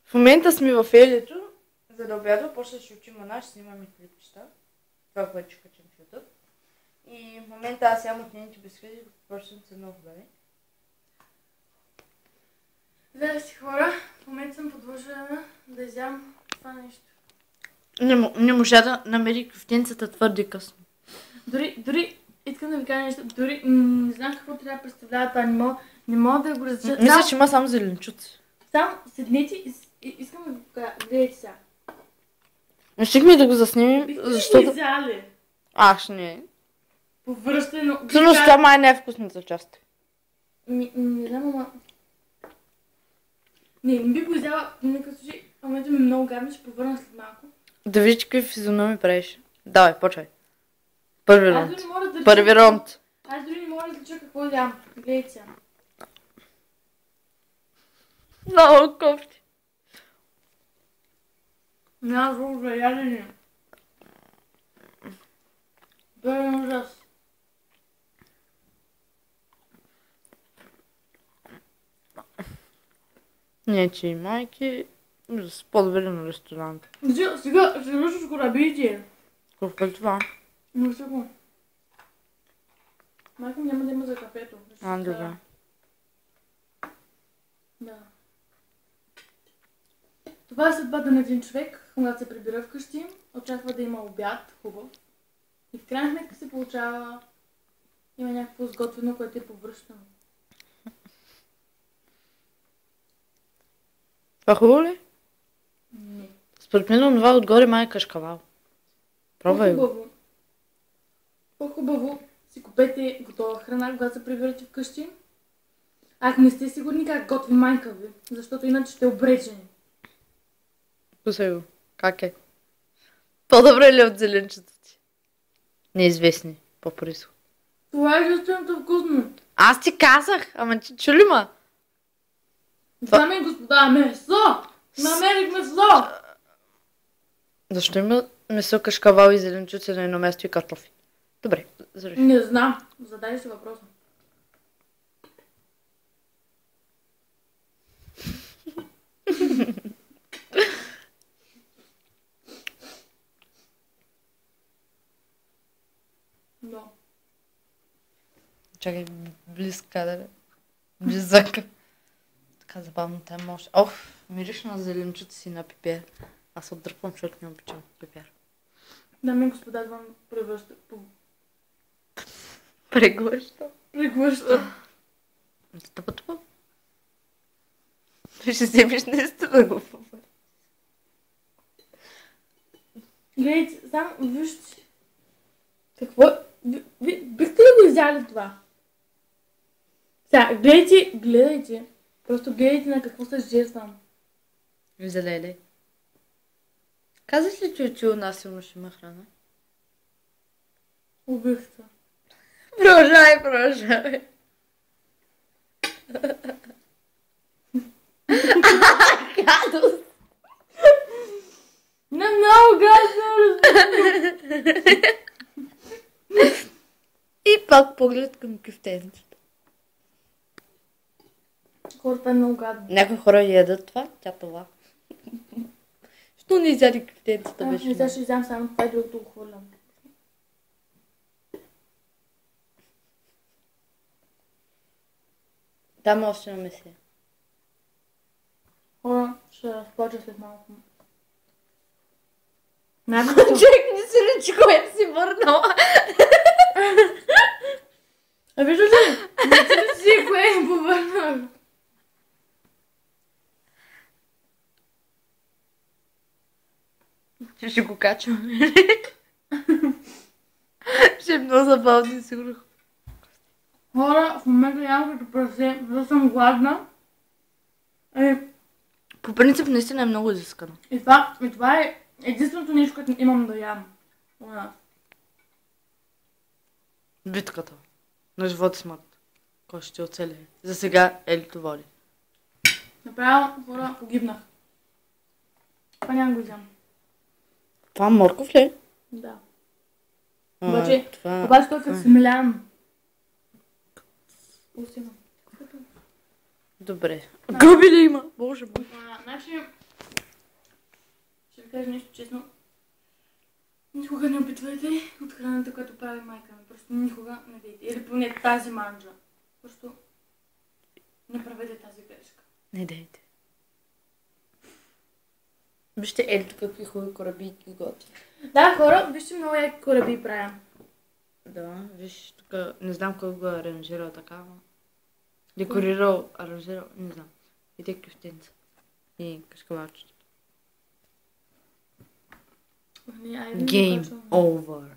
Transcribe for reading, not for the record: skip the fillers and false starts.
В момента сме в Елето, за да обядва, после ще отим на ще снимаме клипчета. Това, което ще качим в YouTube. И в момента аз ям от нейните бисквити, просто са много хубави. Здрасти хора, в момента съм подложена да изям това нещо. Не можа да намери кюфтенцата твърде късно. Дори, искам да ви кажа нещо, дори не знам какво трябва да представлява това, не мога да го разчета. Мисля, че има само зеленчуци. Само седнете и искам да го покажа. Гледайте сега. Решихме да го заснимем, Бихте защото... ли изяли? Ах, не. Повръщане, но... Всъщност това май не е вкусната част. Не знам, ама... Не би го изяла в никакъв случай. В момента ми е много гадно, ще повърна след малко. Да видиш какви физиономи правиш. Давай, почвай. Първи Аз раунд. дори не мога да Първи раунд. Аз дори не мога да излича какво ям. Гледайте сега. Много кофти. Няма друго за ядене. Пълен ужас. Не, че и майки с по-добре ресторант. Сега ще вършиш корабите. Колко е това? Но сега. Майка няма да има за кафето. Добре. Да. Това е съдбата на един човек, когато се прибира вкъщи, очаква да има обяд, хубав. И в крайна сметка се получава, има някакво сготвено, което е повръщано. Това хубаво ли? Не. Според мен това отгоре май е кашкавал. Пробвай го. По-хубаво си купете готова храна, когато се прибирате вкъщи. Ако не сте сигурни как готви майка ви, защото иначе сте обречени. Пусай го. Как е? По-добре ли от зеленчета ти? Неизвестни. По происход. Това е единственото вкусно. Аз ти казах, ама ти чули ма? Дами и господа, месо! Намерих месо! Защо има месо, кашкавал и зеленчуци на едно място и картофи? Добре, зареши. Не знам. Задай си въпроса. Но. Чакай, близка да бе. Близъка. Така забавно тая може. Мириш на зеленчуци си на пипер. Аз отдръпвам, защото не обичам пипер. Дами и господа, това превръща. Преглъща. Преглъща. Тъпа. Ще вземеш наистина го пъпа. Гледайте, само вижте. Какво? Бихте ли го изяли това? Сега, гледайте. Просто гледайте на какво се жертвам. Взеле. Казах ли, че у нас силно ще има храна? Убихте. Продължавай. Гадост. Не много гадно. И пак поглед към кюфтенцата. Хората е много гадно. Някои хора ядат това, тя това. Що не изяди кюфтенцата беше? Не, сега ще изям само това и другото го хвърлям. Там още не се. Хора, ще разплача след малко. Човек не си речи, кое си върнала. А виждаш ли? Не си кое е повърнал. Ще го качваме. Ще е много забавно, сигурно. Хора, в момента ям като прасе, защото съм гладна. По принцип наистина е много изискано. И това е единственото нещо, което имам да ям. Битката на живот и смърт. Кой ще оцелее? За сега Елито води. Направо, хора, погибнах. Това няма го изям. Това морков ли? Да. Обаче той като смелян. Добре. Гъби ли има? Боже мой. Значи, ви кажа нещо честно. Никога не опитвайте от храната, която прави майка ми. Просто никога не дейте. Или поне тази манджа. Просто не правете тази грешка. Не дейте. Вижте, ето какви хубави кораби ги готи. Да, хора, вижте много яки кораби правя. Да, виж, тук не знам кой го е аранжирал така, но... Декорирал, аранжирал, не знам. И те кюфтенца. И кашкавалчета. Не, айде да Game покачвам. over.